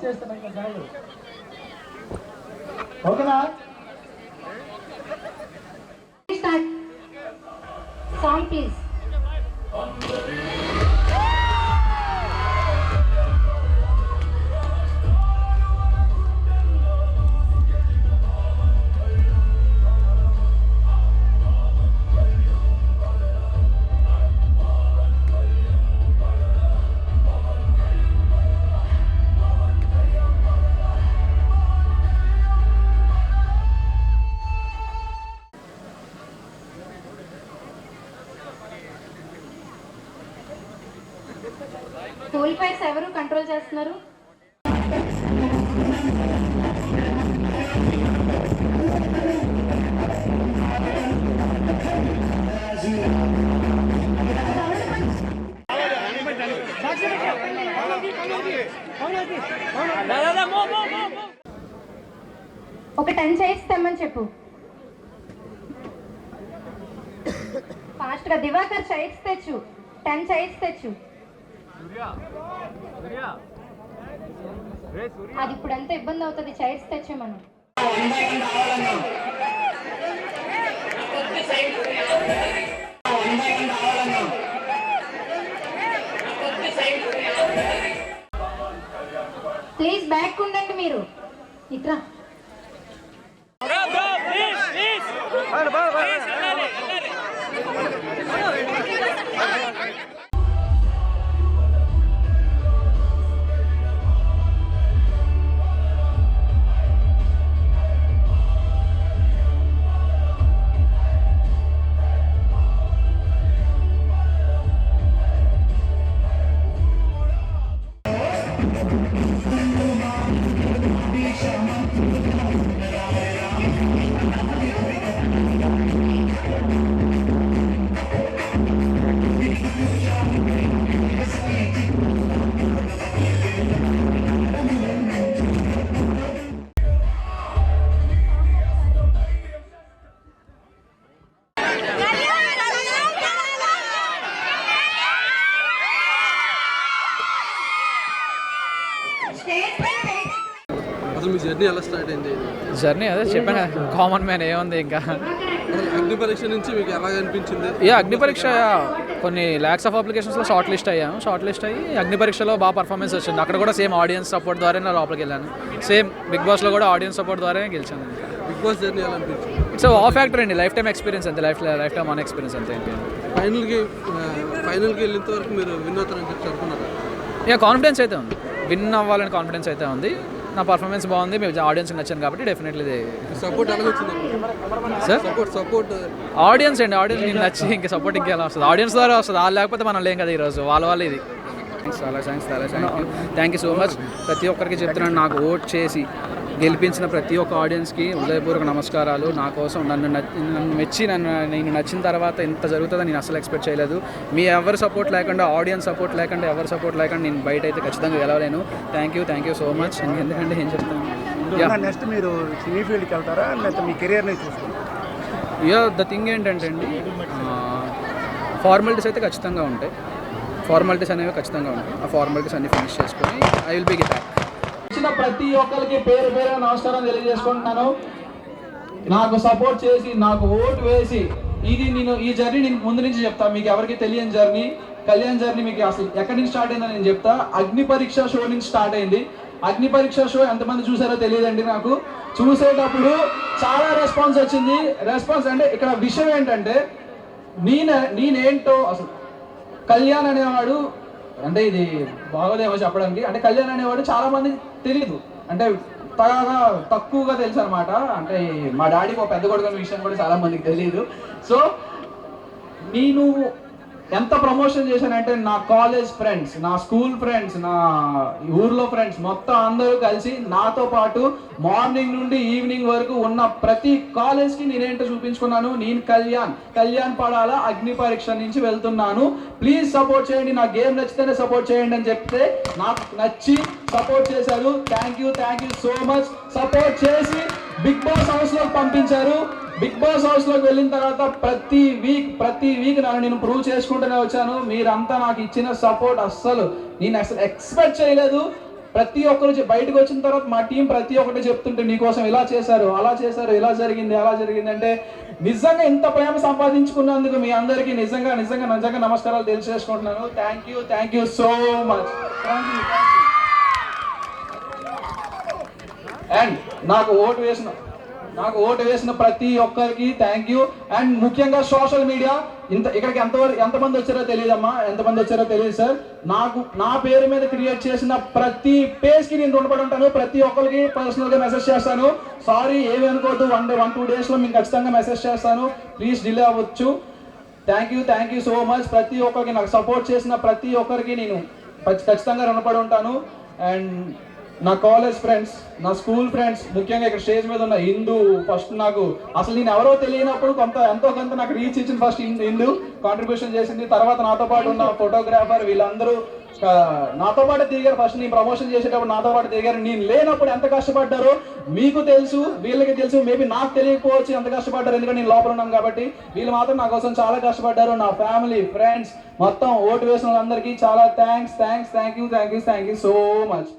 వచ్చేస్తున్నాయి ఇంకా చాలు. ఓకేనా? Song please. కూల్ ఫైర్స్ ఎవరు కంట్రోల్ చేస్తున్నారు? ఒక 10 చైర్స్ తెమ్మని చెప్పు. ఫాస్ట్ గా దివాకర్ చైర్స్ తెచ్చు. 10 చైర్స్ తెచ్చు. అది ఇప్పుడు ఎంత ఇబ్బంది అవుతుంది. చైర్స్ తెచ్చే మనం. ప్లీజ్ బ్యాక్ ఉండండి మీరు. ఇట్రా. అసలు మీ జర్నీ ఎలా స్టార్ట్ అయింది? జర్నీ అదే చెప్పాను, కామన్ మ్యాన్ ఏముంది ఇంకా. అగ్ని పరీక్ష నుంచి మీకు ఎలా అనిపించింది? అగ్ని పరీక్ష కొన్ని ల్యాక్స్ ఆఫ్ అప్లికేషన్స్లో షార్ట్ లిస్ట్ అయ్యి అగ్ని పరీక్షలో బాగా పర్ఫార్మెన్స్ వచ్చింది. అక్కడ కూడా సేమ్ ఆడియన్స్ సపోర్ట్ ద్వారా నా లోపలికి వెళ్ళాను. సేమ్ బిగ్ బాస్లో కూడా ఆడియన్స్ సపోర్ట్ ద్వారానే గెలిచాను. బిగ్ బాస్ జర్నీ ఎలా అనిపించింది? ఇట్స్ వా ఫ్యాక్టర్ అండి. లైఫ్ టైం ఎక్స్పీరియన్స్ అంతే. లైఫ్ టైం ఆన్ ఎక్స్పీరియన్స్ అంతే. ఫైనల్కి వెళ్ళేంత వరకు మీరు విన్ అవుతారని చెప్పి అనుకున్నారా? కాన్ఫిడెన్స్ అయితే ఉంది. విన్ అవ్వాలని కాన్ఫిడెన్స్ అయితే ఉంది. నా పర్ఫార్మెన్స్ బాగుంది, మేము ఆడియన్స్కి నచ్చాను కాబట్టి డెఫినెట్లీ. సపోర్ట్ ఎలా వచ్చింది సార్? సపోర్ట్ ఆడియన్స్ నేను నచ్చి ఇంకా సపోర్ట్ ఇంకెలా వస్తుంది? ఆడియన్స్ ద్వారా వస్తుంది. వాళ్ళు లేకపోతే మనం లేం కదా ఈరోజు. వాళ్ళ ఇది. చాలా థ్యాంక్ యూ సో మచ్. ప్రతి ఒక్కరికి చెప్తున్నాను, నాకు ఓట్ చేసి గెలిపించిన ప్రతి ఒక్క ఆడియన్స్కి హృదయపూర్వక నమస్కారాలు. నా కోసం నన్ను మెచ్చి నేను నచ్చిన తర్వాత ఇంత జరుగుతుందని నేను అసలు ఎక్స్పెక్ట్ చేయలేదు. మీ ఎవరి సపోర్ట్ లేకుండా, ఆడియన్స్ సపోర్ట్ లేకుండా, ఎవరి సపోర్ట్ లేకుండా నేను బయట అయితే ఖచ్చితంగా గెలవలేను. Thank you so much. ఎందుకంటే ఏం చెప్తాను, నెక్స్ట్ మీరు సినీ ఫీల్డ్కి వెళ్తారా లేకపోతే మీ కెరియర్ని చూసుకుంటారా? ద థింగ్ ఏంటంటే అండి, ఫార్మాలిటీస్ అయితే ఖచ్చితంగా ఉంటాయి. ఫార్మాలిటీస్ అనేవి ఖచ్చితంగా ఉంటాయి. ఆ ఫార్మాలిటీస్ అన్ని ఫినిష్ చేసుకొని I will be get back. ఇచ్చిన ప్రతి ఒక్కరికి పేరు పేరు నమస్కారం తెలియజేసుకుంటున్నాను. నాకు సపోర్ట్ చేసి, నాకు ఓటు వేసి, నేను ఈ జర్నీ నేను ముందు నుంచి చెప్తా. మీకు ఎవరికి తెలియని జర్నీ, కళ్యాణ్ జర్నీ మీకు అసలు ఎక్కడి నుంచి స్టార్ట్ అయిందని నేను చెప్తా. అగ్ని పరీక్ష షో నుంచి స్టార్ట్ అయింది. అగ్ని పరీక్ష షో ఎంతమంది చూసారో తెలియదండి. నాకు చూసేటప్పుడు చాలా రెస్పాన్స్ వచ్చింది. రెస్పాన్స్ అంటే ఇక్కడ విషయం ఏంటంటే, నేనేంటో అసలు కళ్యాణ్ అనేవాడు, అంటే ఇది బాగోదేమో చెప్పడానికి, అంటే కళ్యాణ్ అనేవాడు చాలా మంది తెలియదు, అంటే తక్కువగా తెలుసు అనమాట. అంటే మా డాడీకి ఒక పెద్ద కొడుకు అనే విషయం కూడా చాలా మందికి తెలియదు. సో నేను ఎంత ప్రమోషన్ చేశానంటే, నా కాలేజ్ ఫ్రెండ్స్, నా స్కూల్ ఫ్రెండ్స్, నా ఊర్లో ఫ్రెండ్స్ మొత్తం అందరూ కలిసి నాతో పాటు మార్నింగ్ నుండి ఈవినింగ్ వరకు ఉన్న ప్రతి కాలేజ్కి నేనేంటో చూపించుకున్నాను. నేను కళ్యాణ్ పడాల అగ్ని పరీక్ష నుంచి వెళ్తున్నాను, ప్లీజ్ సపోర్ట్ చేయండి, నా గేమ్ నచ్చితేనే సపోర్ట్ చేయండి అని చెప్తే నాకు నచ్చి సపోర్ట్ చేశారు. Thank you so much. Support చేసి బిగ్ బాస్ హౌస్లోకి పంపించారు. బిగ్ బాస్ హౌస్లోకి వెళ్ళిన తర్వాత ప్రతి వీక్ నేను ప్రూవ్ చేసుకుంటూనే వచ్చాను. మీరంతా నాకు ఇచ్చిన సపోర్ట్ నేను అసలు ఎక్స్పెక్ట్ చేయలేదు. ప్రతి ఒక్కరు బయటకు వచ్చిన తర్వాత మా టీం ప్రతి ఒక్కటి చెప్తుంటే నీకోసం ఇలా చేశారు, అలా చేశారు, ఇలా జరిగింది, అలా జరిగింది అంటే నిజంగా ఇంత ప్రేమ సంపాదించుకున్నందుకు మీ అందరికీ నిజంగా నిజంగా నిజంగా నమస్కారాలు తెలియజేసుకుంటున్నాను. Thank you so much. And నాకు ఓటు వేసిన ప్రతి ఒక్కరికి థ్యాంక్ యూ. అండ్ ముఖ్యంగా సోషల్ మీడియా ఇక్కడికి ఎంతమంది వచ్చారో తెలియదమ్మా, ఎంతమంది వచ్చారో తెలియదు సార్. నా పేరు మీద క్రియేట్ చేసిన ప్రతి పేజ్కి నేను రుణపడి ఉంటాను. ప్రతి ఒక్కరికి పర్సనల్గా మెసేజ్ చేస్తాను. సారీ ఏమి అనుకోవద్దు, 1-2 డేస్లో మీకు ఖచ్చితంగా మెసేజ్ చేస్తాను. ప్లీజ్ డిలే అవ్వచ్చు. Thank you so much. ప్రతి ఒక్కరికి నాకు సపోర్ట్ చేసిన ప్రతి ఒక్కరికి నేను ఖచ్చితంగా రుణపడి ఉంటాను. అండ్ నా కాలేజ్ ఫ్రెండ్స్, నా స్కూల్ ఫ్రెండ్స్, ముఖ్యంగా ఇక్కడ స్టేజ్ మీద ఉన్న హిందూ, ఫస్ట్ నాకు అసలు నేను ఎవరో తెలియనప్పుడు ఎంతో కొంత నాకు రీచ్ ఇచ్చింది. ఫస్ట్ హిందూ కాంట్రిబ్యూషన్ చేసింది. తర్వాత నాతో పాటు ఉన్న ఫోటోగ్రాఫర్, వీళ్ళందరూ నాతో పాటు తిరిగారు. ఫస్ట్ నేను ప్రమోషన్ చేసేటప్పుడు నాతో పాటు తిరిగారు. నేను లేనప్పుడు ఎంత కష్టపడ్డారో మీకు తెలుసు, వీళ్ళకి తెలుసు. మేబీ నాకు తెలియకపోవచ్చు ఎంత కష్టపడ్డారు, ఎందుకంటే నేను లోపల ఉన్నాను కాబట్టి. వీళ్ళు మాత్రం నా కోసం చాలా కష్టపడ్డారు. నా ఫ్యామిలీ, ఫ్రెండ్స్, మొత్తం ఓటు వేసిన వాళ్ళందరికీ చాలా థ్యాంక్ యూ సో మచ్.